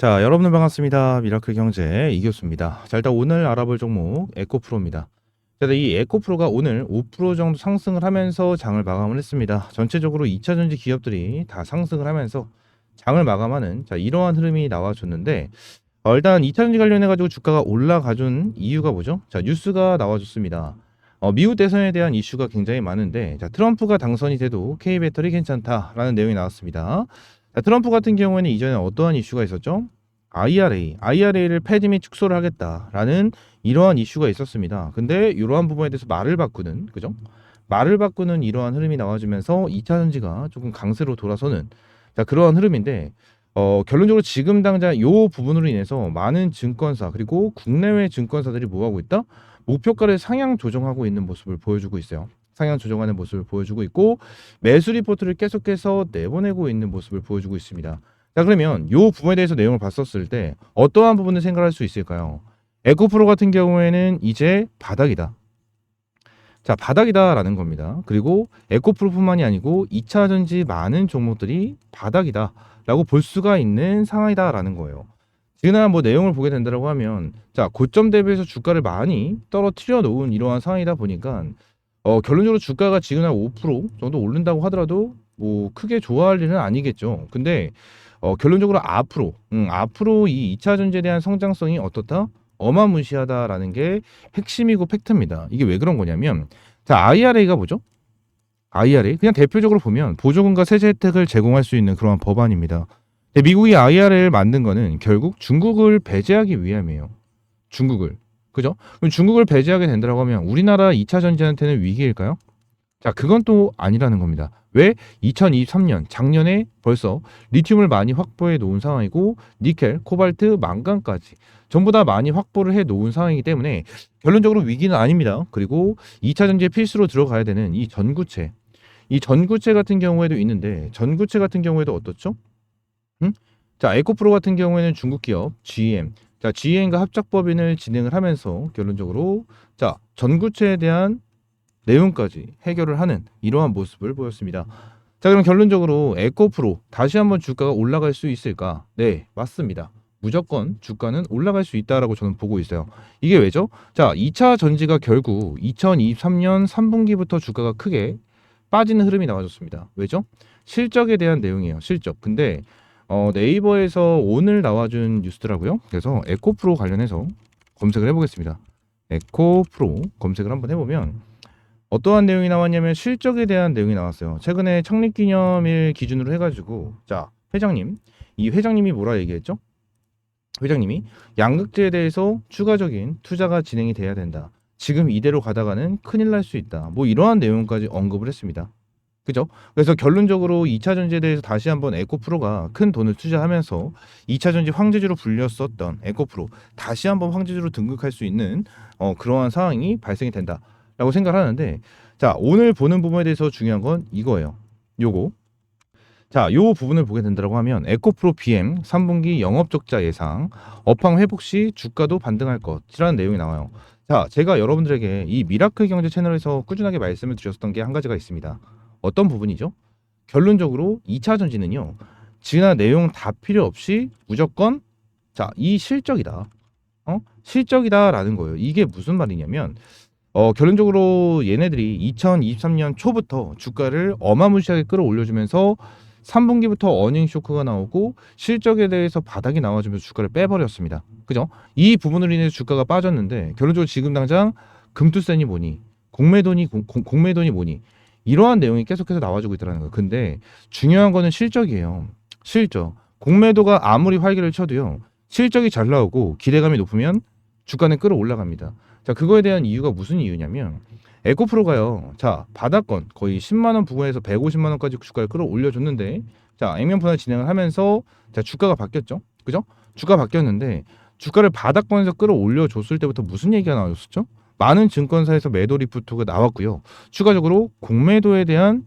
자, 여러분들 반갑습니다. 미라클 경제 이교수입니다. 자, 일단 오늘 알아볼 종목 에코프로입니다. 자, 이 에코프로가 오늘 5% 정도 상승을 하면서 장을 마감을 했습니다. 전체적으로 2차전지 기업들이 다 상승을 하면서 장을 마감하는 이러한 흐름이 나와줬는데 일단 2차전지 관련해가지고 주가가 올라가준 이유가 뭐죠? 자, 뉴스가 나와줬습니다. 미국 대선에 대한 이슈가 굉장히 많은데 트럼프가 당선이 돼도 K배터리 괜찮다라는 내용이 나왔습니다. 자, 트럼프 같은 경우에는 이전에 어떠한 이슈가 있었죠? IRA를 폐지 및 축소를 하겠다라는 이러한 이슈가 있었습니다. 근데 이러한 부분에 대해서 말을 바꾸는, 그죠? 말을 바꾸는 이러한 흐름이 나와주면서 2차전지가 조금 강세로 돌아서는 그러한 흐름인데 결론적으로 지금 당장 이 부분으로 인해서 많은 증권사 그리고 국내외 증권사들이 뭐하고 있다? 목표가를 상향 조정하고 있는 모습을 보여주고 있어요. 상향 조정하는 모습을 보여주고 있고 매수 리포트를 계속해서 내보내고 있는 모습을 보여주고 있습니다. 자, 그러면 이 부분에 대해서 내용을 봤었을 때 어떠한 부분을 생각할 수 있을까요? 에코프로 같은 경우에는 이제 바닥이다. 자, 바닥이다라는 겁니다. 그리고 에코프로뿐만이 아니고 2차전지 많은 종목들이 바닥이다라고 볼 수가 있는 상황이다라는 거예요. 지금 뭐 내용을 보게 된다고 하면 고점 대비해서 주가를 많이 떨어뜨려 놓은 이러한 상황이다 보니까 결론적으로 주가가 지금 한 5% 정도 오른다고 하더라도 뭐 크게 좋아할 일은 아니겠죠. 근데 결론적으로 앞으로 이 2차 전지에 대한 성장성이 어떻다? 어마무시하다라는 게 핵심이고 팩트입니다. 이게 왜 그런 거냐면 IRA가 뭐죠? IRA 그냥 대표적으로 보면 보조금과 세제 혜택을 제공할 수 있는 그런 법안입니다. 근데 미국이 IRA를 만든 거는 결국 중국을 배제하기 위함이에요. 중국을. 그죠? 그럼 중국을 배제하게 된다고 하면 우리나라 2차 전지한테는 위기일까요? 자, 그건 또 아니라는 겁니다. 왜? 2023년 작년에 벌써 리튬을 많이 확보해 놓은 상황이고 니켈, 코발트, 망간까지 전부 다 많이 확보를 해 놓은 상황이기 때문에 결론적으로 위기는 아닙니다. 그리고 2차 전지에 필수로 들어가야 되는 이 전구체 같은 경우에도 있는데 전구체 같은 경우에도 어떻죠? 자, 에코프로 같은 경우에는 중국 기업 GM, GM과 합작법인을 진행을 하면서 결론적으로 전구체에 대한 내용까지 해결을 하는 이러한 모습을 보였습니다. 자, 그럼 결론적으로 에코프로 다시 한번 주가가 올라갈 수 있을까? 네, 맞습니다. 무조건 주가는 올라갈 수 있다라고 저는 보고 있어요. 이게 왜죠? 자, 2차 전지가 결국 2023년 3분기부터 주가가 크게 빠지는 흐름이 나와줬습니다. 왜죠? 실적에 대한 내용이에요. 실적. 근데 네이버에서 오늘 나와준 뉴스더라고요. 그래서 에코프로 관련해서 검색을 해보겠습니다. 에코프로 검색을 한번 해보면 어떠한 내용이 나왔냐면 실적에 대한 내용이 나왔어요. 최근에 창립기념일 기준으로 해가지고 이 회장님이 뭐라 얘기했죠? 회장님이 양극재에 대해서 추가적인 투자가 진행이 돼야 된다. 지금 이대로 가다가는 큰일 날 수 있다. 뭐 이러한 내용까지 언급을 했습니다. 그죠? 그래서 결론적으로 2차 전지에 대해서 다시 한번 에코프로가 큰 돈을 투자하면서 2차 전지 황제주로 불렸었던 에코프로 다시 한번 황제주로 등극할 수 있는 그러한 상황이 발생이 된다라고 생각을 하는데 자, 오늘 보는 부분에 대해서 중요한 건 이거예요. 요 부분을 보게 된다고 하면 에코프로 BM 3분기 영업 적자 예상, 업황 회복 시 주가도 반등할 것이라는 내용이 나와요. 자, 제가 여러분들에게 이 미라클 경제 채널에서 꾸준하게 말씀을 드렸었던 게 한 가지가 있습니다. 어떤 부분이죠? 결론적으로 2차 전지는요. 지난 내용 다 필요 없이 무조건 이 실적이다. 실적이다라는 거예요. 이게 무슨 말이냐면 결론적으로 얘네들이 2023년 초부터 주가를 어마무시하게 끌어올려주면서 3분기부터 어닝 쇼크가 나오고 실적에 대해서 바닥이 나와주면서 주가를 빼버렸습니다. 그죠? 이 부분으로 인해서 주가가 빠졌는데 결론적으로 지금 당장 금투세니 뭐니 공매도니 뭐니 이러한 내용이 계속해서 나와주고 있다는 거예요. 근데 중요한 거는 실적이에요. 실적. 공매도가 아무리 활기를 쳐도요. 실적이 잘 나오고 기대감이 높으면 주가는 끌어올라갑니다. 자, 그거에 대한 이유가 무슨 이유냐면 에코프로가요. 바닥권 거의 10만 원 부근에서 150만 원까지 주가를 끌어올려줬는데 액면 분할 진행을 하면서 주가가 바뀌었죠. 그죠? 주가 바뀌었는데 주가를 바닥권에서 끌어올려줬을 때부터 무슨 얘기가 나왔었죠? 많은 증권사에서 매도 리포트가 나왔고요. 추가적으로 공매도에 대한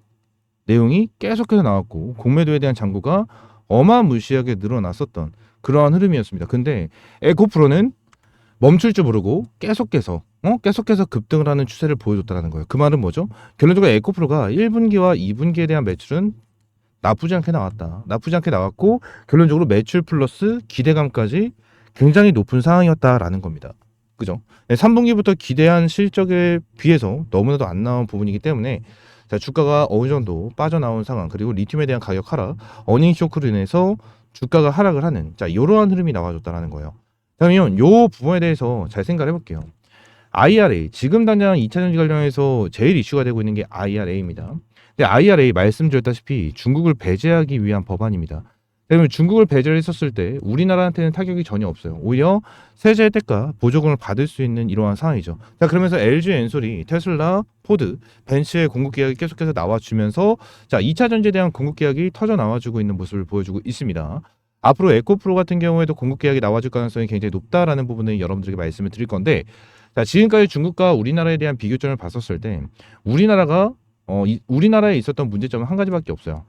내용이 계속해서 나왔고 공매도에 대한 잔고가 어마무시하게 늘어났었던 그러한 흐름이었습니다. 근데 에코프로는 멈출 줄 모르고 계속해서 급등을 하는 추세를 보여줬다는 거예요. 그 말은 뭐죠? 결론적으로 에코프로가 1분기와 2분기에 대한 매출은 나쁘지 않게 나왔다. 나쁘지 않게 나왔고 결론적으로 매출 플러스 기대감까지 굉장히 높은 상황이었다라는 겁니다. 그죠? 3분기부터 기대한 실적에 비해서 너무나도 안 나온 부분이기 때문에 자, 주가가 어느 정도 빠져나온 상황, 그리고 리튬에 대한 가격 하락, 어닝 쇼크로 인해서 주가가 하락을 하는 자, 이러한 흐름이 나와줬다라는 거예요. 그러면 요 부분에 대해서 잘 생각을 해볼게요. IRA, 지금 당장 2차 전지 관련해서 제일 이슈가 되고 있는 게 IRA입니다. 근데 IRA 말씀드렸다시피 중국을 배제하기 위한 법안입니다. 그러면 중국을 배제를 했었을 때 우리나라한테는 타격이 전혀 없어요. 오히려 세제 혜택과 보조금을 받을 수 있는 이러한 상황이죠. 자, 그러면서 LG 엔솔이 테슬라, 포드, 벤츠의 공급 계약이 계속해서 나와주면서 자, 2차 전지에 대한 공급 계약이 터져 나와주고 있는 모습을 보여주고 있습니다. 앞으로 에코프로 같은 경우에도 공급 계약이 나와줄 가능성이 굉장히 높다라는 부분을 여러분들에게 말씀을 드릴 건데, 자, 지금까지 중국과 우리나라에 대한 비교점을 봤었을 때 우리나라가 우리나라에 있었던 문제점은 한 가지밖에 없어요.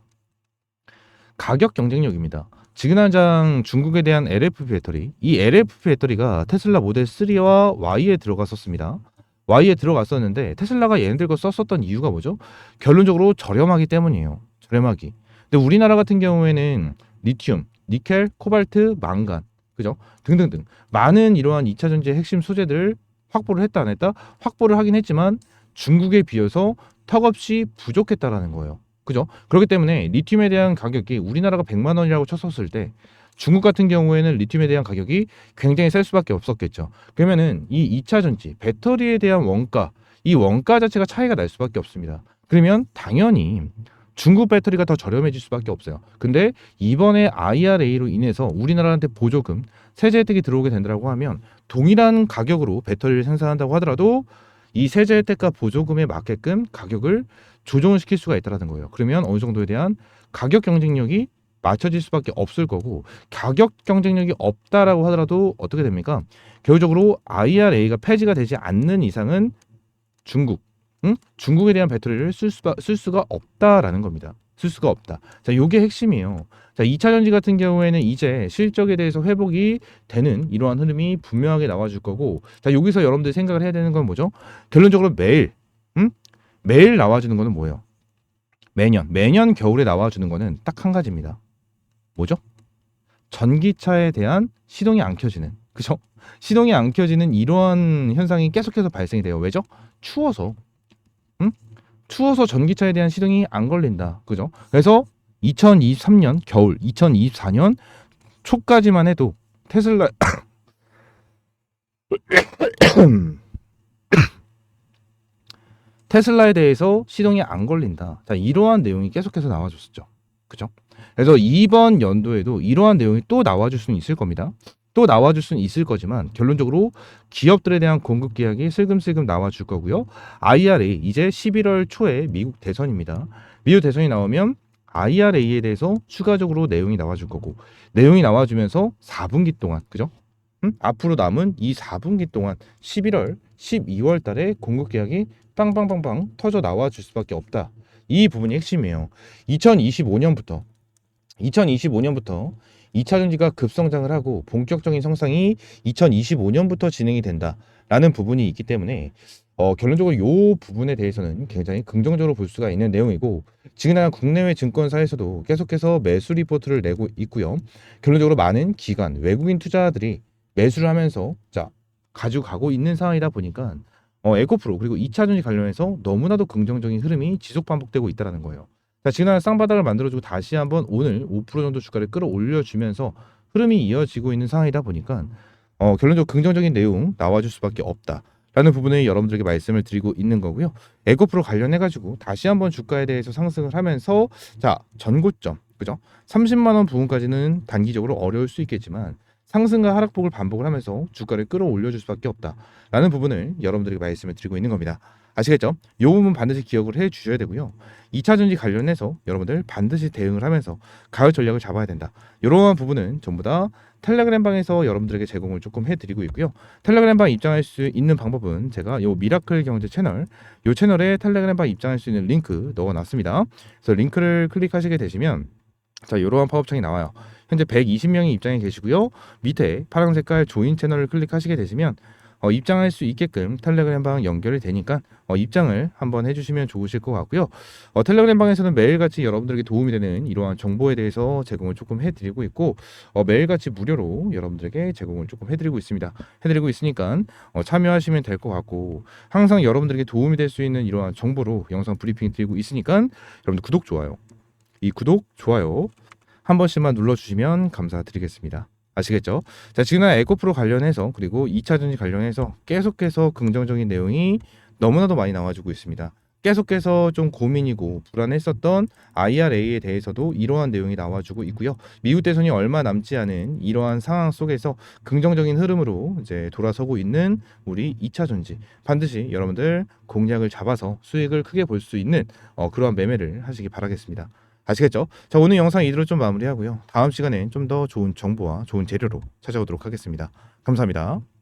가격 경쟁력입니다. 지금 당장 중국에 대한 LFP 배터리, 이 LFP 배터리가 테슬라 모델 3와 Y에 들어갔었습니다. Y에 들어갔었는데 테슬라가 얘네들 거 썼었던 이유가 뭐죠? 결론적으로 저렴하기 때문이에요. 저렴하기. 근데 우리나라 같은 경우에는 리튬, 니켈, 코발트, 망간, 그죠? 등등등 많은 이러한 2차 전지의 핵심 소재들을 확보를 했다 안 했다? 확보를 하긴 했지만 중국에 비해서 턱없이 부족했다라는 거예요. 그죠? 그렇기 때문에 리튬에 대한 가격이 우리나라가 100만 원이라고 쳤었을 때 중국 같은 경우에는 리튬에 대한 가격이 굉장히 셀 수밖에 없었겠죠. 그러면은 이 2차 전지 배터리에 대한 원가, 이 원가 자체가 차이가 날 수밖에 없습니다. 그러면 당연히 중국 배터리가 더 저렴해질 수밖에 없어요. 근데 이번에 IRA로 인해서 우리나라한테 보조금, 세제 혜택이 들어오게 된다고 하면 동일한 가격으로 배터리를 생산한다고 하더라도 이 세제 혜택과 보조금에 맞게끔 가격을 조정을 시킬 수가 있다는 거예요. 그러면 어느 정도에 대한 가격 경쟁력이 맞춰질 수밖에 없을 거고, 가격 경쟁력이 없다라고 하더라도 어떻게 됩니까? 결국적으로 IRA가 폐지가 되지 않는 이상은 중국에 대한 배터리를 쓸 수가 없다라는 겁니다. 쓸 수가 없다. 자, 요게 핵심이에요. 자, 2차 전지 같은 경우에는 이제 실적에 대해서 회복이 되는 이러한 흐름이 분명하게 나와줄 거고, 자, 여기서 여러분들이 생각을 해야 되는 건 뭐죠? 결론적으로 매일 나와주는 거는 뭐예요? 매년 겨울에 나와주는 거는 딱 한 가지입니다. 뭐죠? 전기차에 대한 시동이 안 켜지는, 그죠? 시동이 안 켜지는 이러한 현상이 계속해서 발생이 돼요. 왜죠? 추워서. 추워서 전기차에 대한 시동이 안 걸린다. 그죠? 그래서 2023년 겨울, 2024년 초까지만 해도 테슬라 테슬라에 대해서 시동이 안 걸린다. 자, 이러한 내용이 계속해서 나와줬었죠. 그죠? 그래서 이번 연도에도 이러한 내용이 또 나와줄 수는 있을 겁니다. 또 나와줄 수는 있을 거지만 결론적으로 기업들에 대한 공급 계약이 슬금슬금 나와줄 거고요. IRA 이제 11월 초에 미국 대선입니다. 미국 대선이 나오면 IRA에 대해서 추가적으로 내용이 나와줄 거고, 내용이 나와주면서 4분기 동안, 그죠? 앞으로 남은 이 4분기 동안 11월, 12월 달에 공급 계약이 빵빵빵빵 터져 나와줄 수밖에 없다. 이 부분이 핵심이에요. 2025년부터 2차 전지가 급성장을 하고 본격적인 성장이 2025년부터 진행이 된다라는 부분이 있기 때문에 결론적으로 이 부분에 대해서는 굉장히 긍정적으로 볼 수가 있는 내용이고, 지금 국내외 증권사에서도 계속해서 매수 리포트를 내고 있고요. 결론적으로 많은 기관, 외국인 투자자들이 매수를 하면서 자, 가지고 가고 있는 상황이다 보니까 에코프로 그리고 2차 전지 관련해서 너무나도 긍정적인 흐름이 지속 반복되고 있다는 거예요. 자, 지금 쌍바닥을 만들어주고 다시 한번 오늘 5% 정도 주가를 끌어올려주면서 흐름이 이어지고 있는 상황이다 보니까 결론적으로 긍정적인 내용 나와줄 수밖에 없다라는 부분을 여러분들에게 말씀을 드리고 있는 거고요. 에코프로 관련해가지고 다시 한번 주가에 대해서 상승을 하면서 자, 전고점, 그죠? 30만 원 부분까지는 단기적으로 어려울 수 있겠지만 상승과 하락폭을 반복을 하면서 주가를 끌어올려줄 수밖에 없다라는 부분을 여러분들에게 말씀을 드리고 있는 겁니다. 아시겠죠? 이 부분 반드시 기억을 해 주셔야 되고요. 2차 전지 관련해서 여러분들 반드시 대응을 하면서 가격 전략을 잡아야 된다. 이러한 부분은 전부 다 텔레그램 방에서 여러분들에게 제공을 조금 해드리고 있고요. 텔레그램 방 입장할 수 있는 방법은 제가 요 미라클 경제 채널, 요 채널에 텔레그램 방 입장할 수 있는 링크 넣어놨습니다. 그래서 링크를 클릭하시게 되시면 자, 이러한 팝업창이 나와요. 현재 120명이 입장해 계시고요. 밑에 파란 색깔 조인 채널을 클릭하시게 되시면 입장할 수 있게끔 텔레그램방 연결이 되니까 입장을 한번 해주시면 좋으실 것 같고요. 텔레그램방에서는 매일같이 여러분들에게 도움이 되는 이러한 정보에 대해서 제공을 조금 해드리고 있고 매일같이 무료로 여러분들에게 제공을 조금 해드리고 있습니다. 해드리고 있으니까 참여하시면 될 것 같고 항상 여러분들에게 도움이 될 수 있는 이러한 정보로 영상 브리핑 드리고 있으니까 여러분들 구독, 좋아요, 이 구독, 좋아요 한 번씩만 눌러주시면 감사드리겠습니다. 아시겠죠? 자, 지금 에코프로 관련해서 그리고 2차전지 관련해서 계속해서 긍정적인 내용이 너무나도 많이 나와주고 있습니다. 계속해서 좀 고민이고 불안했었던 IRA에 대해서도 이러한 내용이 나와주고 있고요. 미국 대선이 얼마 남지 않은 이러한 상황 속에서 긍정적인 흐름으로 이제 돌아서고 있는 우리 2차전지 반드시 여러분들 공략을 잡아서 수익을 크게 볼 수 있는 그러한 매매를 하시기 바라겠습니다. 아시겠죠? 자, 오늘 영상 이대로 좀 마무리하고요. 다음 시간엔 좀 더 좋은 정보와 좋은 재료로 찾아오도록 하겠습니다. 감사합니다.